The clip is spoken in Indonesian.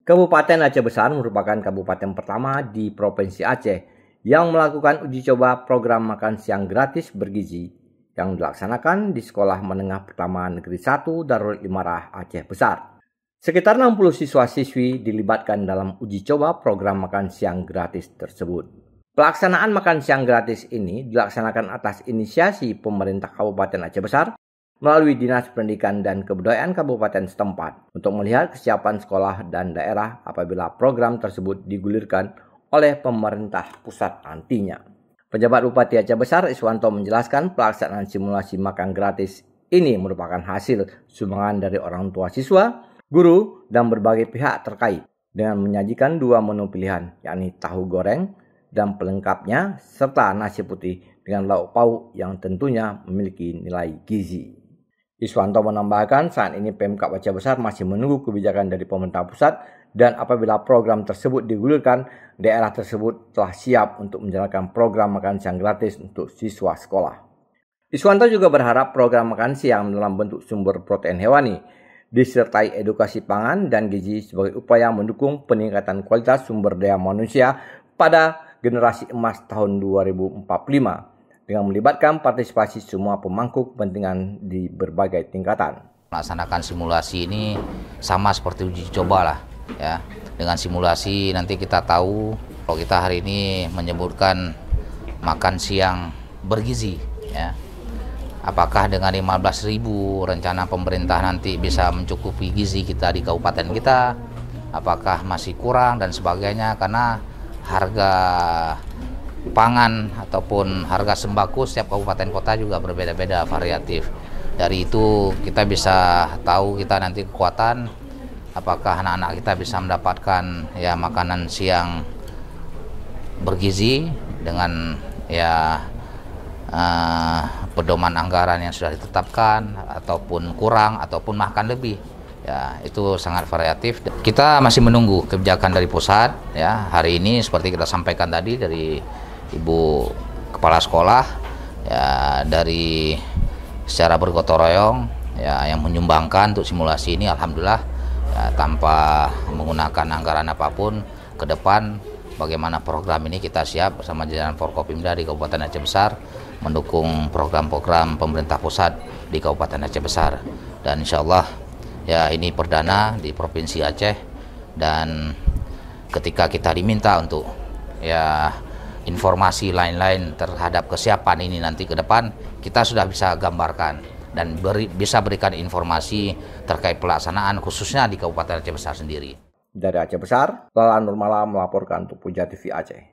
Kabupaten Aceh Besar merupakan kabupaten pertama di Provinsi Aceh yang melakukan uji coba program makan siang gratis bergizi yang dilaksanakan di Sekolah Menengah Pertama Negeri 1 Darul Imarah Aceh Besar. Sekitar 60 siswa-siswi dilibatkan dalam uji coba program makan siang gratis tersebut. Pelaksanaan makan siang gratis ini dilaksanakan atas inisiasi pemerintah Kabupaten Aceh Besar melalui Dinas Pendidikan dan Kebudayaan Kabupaten setempat untuk melihat kesiapan sekolah dan daerah apabila program tersebut digulirkan oleh pemerintah pusat nantinya. Penjabat Bupati Aceh Besar Iswanto menjelaskan pelaksanaan simulasi makan gratis ini merupakan hasil sumbangan dari orang tua siswa, guru, dan berbagai pihak terkait dengan menyajikan 2 menu pilihan, yakni tahu goreng dan pelengkapnya serta nasi putih dengan lauk pauk yang tentunya memiliki nilai gizi. Iswanto menambahkan saat ini Pemkab Aceh Besar masih menunggu kebijakan dari pemerintah pusat dan apabila program tersebut digulirkan, daerah tersebut telah siap untuk menjalankan program makan siang gratis untuk siswa sekolah. Iswanto juga berharap program makan siang dalam bentuk sumber protein hewani disertai edukasi pangan dan gizi sebagai upaya mendukung peningkatan kualitas sumber daya manusia pada generasi emas tahun 2045. Dengan melibatkan partisipasi semua pemangku kepentingan di berbagai tingkatan. Melaksanakan simulasi ini sama seperti uji coba lah ya. Dengan simulasi nanti kita tahu kalau kita hari ini menyebutkan makan siang bergizi ya. Apakah dengan 15.000 rencana pemerintah nanti bisa mencukupi gizi kita di kabupaten kita? Apakah masih kurang dan sebagainya, karena harga pangan ataupun harga sembako setiap kabupaten kota juga berbeda-beda, variatif. Dari itu kita bisa tahu kita nanti kekuatan apakah anak-anak kita bisa mendapatkan ya makanan siang bergizi dengan ya pedoman anggaran yang sudah ditetapkan ataupun kurang ataupun makan lebih. Ya, itu sangat variatif. Kita masih menunggu kebijakan dari pusat ya. Hari ini seperti kita sampaikan tadi dari Ibu Kepala Sekolah ya, dari secara bergotong royong ya yang menyumbangkan untuk simulasi ini, alhamdulillah ya, tanpa menggunakan anggaran apapun. Ke depan bagaimana program ini kita siap bersama jajaran Forkopimda di Kabupaten Aceh Besar mendukung program-program pemerintah pusat di Kabupaten Aceh Besar, dan insya Allah ya ini perdana di Provinsi Aceh, dan ketika kita diminta untuk ya informasi lain-lain terhadap kesiapan ini nanti ke depan, kita sudah bisa gambarkan dan bisa berikan informasi terkait pelaksanaan khususnya di Kabupaten Aceh Besar sendiri. Dari Aceh Besar, Lala Nurmala melaporkan untuk Puja TV Aceh.